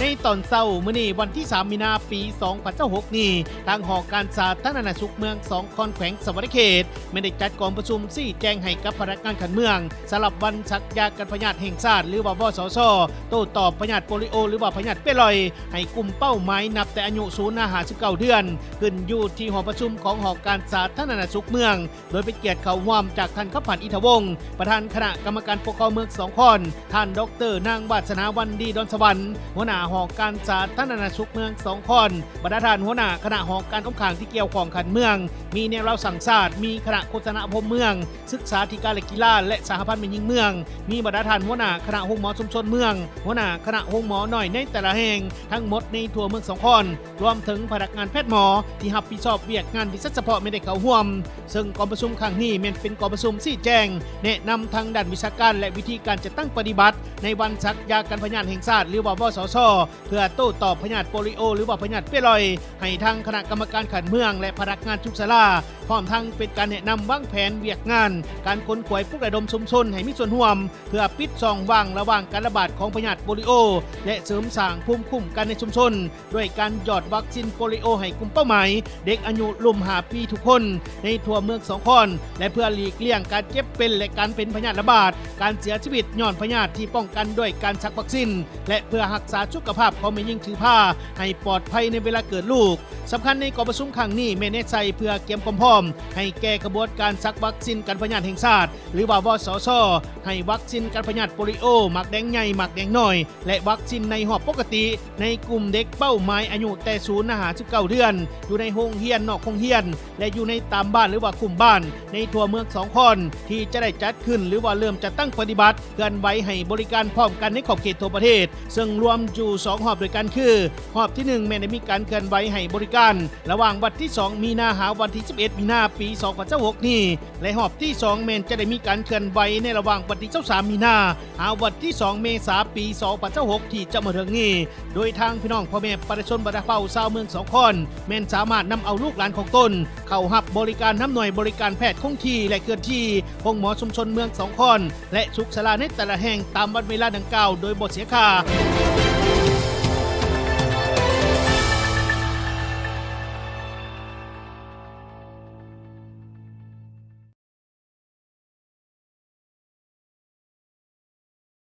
ในตอนเช้ามื้อนี้วันที่3มีนาปี2026นี้ทางหอการสาธารณสุขเมือง2คอนแขวงสวรรณเขตไม่ได้จัดกองประชุมชี้แจงให้กับพนักงานขันเมืองสำหรับวันชักยากันพยาธิแห่งชาติหรือว่าบสช.โต้ตอบพยาธิโปลิโอหรือว่าพยาธิเปรอยให้กลุ่มเป้าหมายนับแต่อายุ0 59 เดือนขึ้นอยู่ที่หอประชุมของหอการสาธารณสุขเมืองโดยเป็นเกียรติเข้าร่วมจากท่านขับผันอิทธวงศ์ประธานคณะกรรมการปกครองเมือง2คอนท่านดร.นางวาสนาวันดีดอนสวรรค์หัวหน้าหอการสาธารณสุขเมือง2คอนประธานหัวหน้าคณะหอการองค์การที่เกี่ยวข้องขันเมืองมีแนวเราสั่งศาสตร์มีคณะโฆษณาพมเมืองศึกษาธิการและกีฬาและสหพันธ์แม่หญิงเมืองมีประธานหัวหน้าคณะโรงหมอชุมชนเมืองหัวหน้าคณะโรงหมอหน่อยในแต่ละแห่งทั้งหมดในทั่วเมือง2คอนรวมถึงพนักงานแพทย์หมอที่รับผิดชอบเวียกงานพิเศษเฉพาะไม่ได้เข้าร่วมซึ่งกองประชุมครั้งนี้เป็นกองประชุมชี้แจงแนะนำทางด้านวิชาการและวิธีการจะตั้งปฏิบัติในวันชักยากันพยาธิแห่งชาติหรือว่าบสช.เพื่อโต้ตอบพยาธิโปลิโอหรือว่าพยาธิเปรอยให้ทางคณะกรรมการขันเมืองและพนักงานทุกศาลาพร้อมทั้งเป็นการแนะนำวางแผนเวียกงานการค้นคว้าปลุกระดมชุมชนให้มีส่วนร่วมเพื่อปิดช่องว่างระหว่างการระบาดของพยาธิโปลิโอและเสริมสร้างภูมิคุ้มกันในชุมชนด้วยการหยอดวัคซีนโปลิโอให้กลุ่มเป้าหมายเด็กอายุรุ่ม5 ปีทุกคนในทั่วเมือง2คอนและเพื่อหลีกเลี่ยงการเจ็บเป็นและการเป็นพยาธิระบาดการเสียชีวิตย้อนพยาธิที่ป้องกันด้วยการซักวัคซีนและเพื่อรักษาสุขภาพของแม่หญิงถือผ้าให้ปลอดภัยในเวลาเกิดลูกสำคัญในกองประชุมครั้งนี้แม่แน่ใจเพื่อเตรียมความพร้อมให้แก้กระบวนการซักวัคซีนกันพยาธิแห่งชาติหรือว่าบสช.ให้วัคซีนกันพยาธิโปลิโอหมักแดงใหญ่หมักแดงน้อยและวัคซีนในหอบปกติในกลุ่มเด็กเป้าหมายอายุแต่0 59 เดือนอยู่ในโรงเรียนนอกโรงเรียนและอยู่ในตามบ้านหรือว่ากลุ่มบ้านในทั่วเมือง2คอนที่จะได้จัดขึ้นหรือว่าเริ่มจะตั้งปฏิบัติเกินไว้ให้บริการพร้อมกันในขอบเขตทั่วประเทศซึ่งรวมอยู่2หอบด้วยกันคือหอบที่1แม้ได้มีการเคลื่อนไหวให้บริการระหว่างวันที่2มีนาหาวันที่11มีนาปี2026นี้และหอบที่2แม้จะได้มีการเคลื่อนไหวในระหว่างวันที่23มีนาหาวันที่2เมษายนปี2026ที่จะมาถึงนี้โดยทางพี่น้องพ่อแม่ประชาชนบรรดาเผ่าชาวเมือง2คอนแม้นสามารถนำเอาลูกหลานของตนเข้ารับบริการน้ำหน่วยบริการแพทย์คงที่และเคลื่อนที่โรงหมอชุมชนเมือง2คอนและสุขศาลาในแต่ละแห่งตามวันเวลาดังกล่าวโดยบ่เสียค่า